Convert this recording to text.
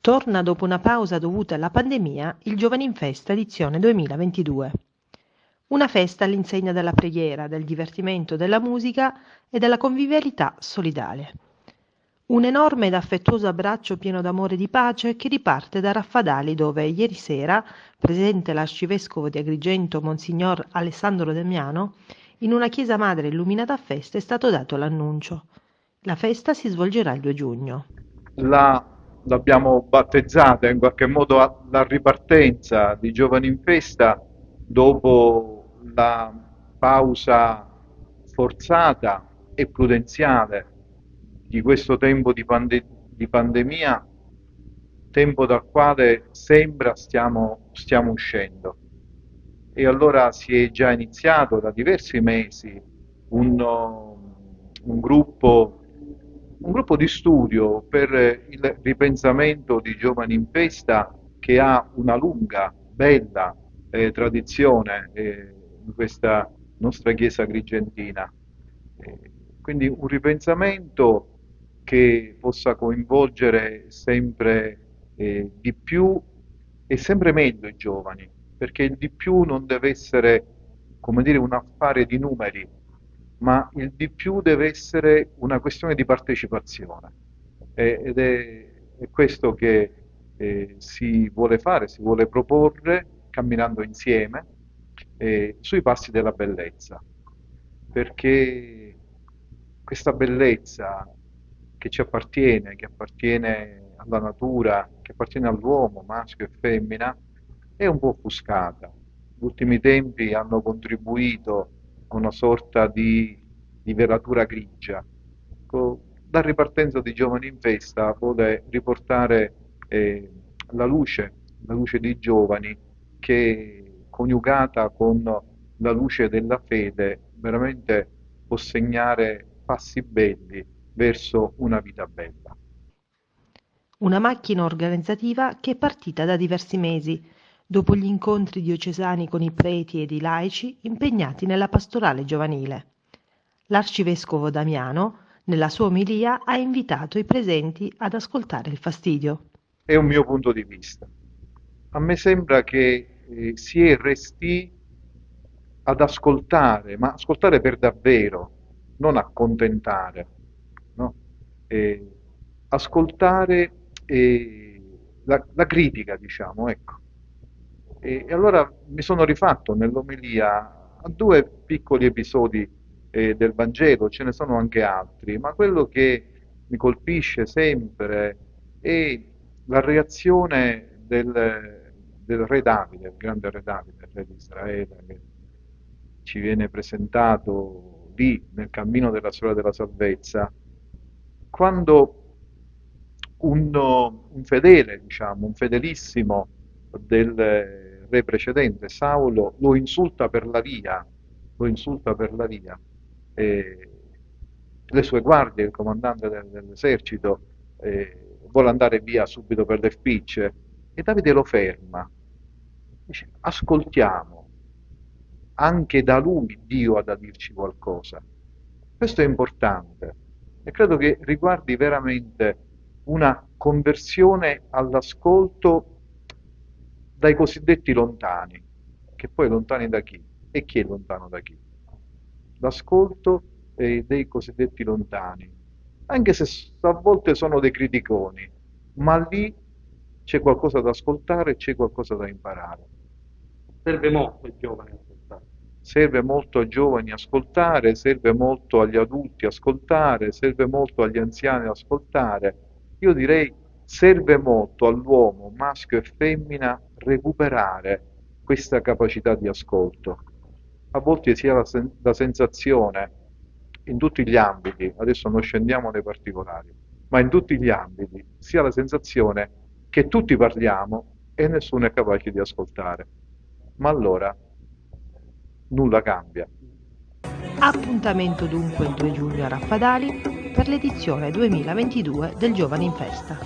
Torna dopo una pausa dovuta alla pandemia il Giovani in Festa edizione 2022. Una festa all'insegna della preghiera, del divertimento, della musica e della convivialità solidale. Un enorme ed affettuoso abbraccio pieno d'amore e di pace che riparte da Raffadali dove ieri sera, presente l'arcivescovo di Agrigento Monsignor Alessandro Damiano, in una chiesa madre illuminata a festa è stato dato l'annuncio. La festa si svolgerà il 2 giugno. L'abbiamo battezzata in qualche modo la ripartenza di Giovani in Festa dopo la pausa forzata e prudenziale di questo tempo di pandemia, tempo dal quale sembra stiamo uscendo. E allora si è già iniziato da diversi mesi un gruppo, un gruppo di studio per il ripensamento di Giovani in Festa che ha una lunga, bella tradizione in questa nostra chiesa agrigentina. Quindi un ripensamento che possa coinvolgere sempre di più e sempre meglio i giovani, perché il di più non deve essere, come dire, un affare di numeri, ma il di più deve essere una questione di partecipazione. È questo che si vuole fare, si vuole proporre camminando insieme sui passi della bellezza, perché questa bellezza che appartiene alla natura, che appartiene all'uomo, maschio e femmina, è un po' offuscata. Gli ultimi tempi hanno contribuito a una sorta di velatura grigia. La ripartenza di Giovani in Festa vuole riportare la luce dei giovani che coniugata con la luce della fede veramente può segnare passi belli verso una vita bella. Una macchina organizzativa che è partita da diversi mesi, dopo gli incontri diocesani con i preti ed i laici impegnati nella pastorale giovanile. L'arcivescovo Damiano, nella sua omelia, ha invitato i presenti ad ascoltare il fastidio. È un mio punto di vista. A me sembra che si è resti ad ascoltare, ma ascoltare per davvero, non accontentare, no? Eh, ascoltare la critica, diciamo, ecco. E allora mi sono rifatto nell'omelia a due piccoli episodi del Vangelo, ce ne sono anche altri, ma quello che mi colpisce sempre è la reazione del re Davide, il grande re Davide, il re di Israele, che ci viene presentato lì nel cammino della storia della salvezza, quando un fedele, diciamo, un fedelissimo del re precedente, Saulo, lo insulta per la via. E le sue guardie, il comandante dell'esercito, vuole andare via subito per le spicce e Davide lo ferma. Dice, ascoltiamo, anche da lui Dio ha da dirci qualcosa. Questo è importante e credo che riguardi veramente una conversione all'ascolto dai cosiddetti lontani, che poi lontani da chi? E chi è lontano da chi? L'ascolto dei cosiddetti lontani, anche se a volte sono dei criticoni, ma lì c'è qualcosa da ascoltare, c'è qualcosa da imparare. Serve molto ai giovani ascoltare. Serve molto ai giovani ascoltare, serve molto agli adulti ascoltare, serve molto agli anziani ascoltare. Io direi serve molto all'uomo, maschio e femmina, recuperare questa capacità di ascolto. A volte si ha la sensazione, in tutti gli ambiti, adesso non scendiamo nei particolari, ma in tutti gli ambiti si ha la sensazione che tutti parliamo e nessuno è capace di ascoltare. Ma allora nulla cambia. Appuntamento dunque il 2 giugno a Raffadali per l'edizione 2022 del Giovani in Festa.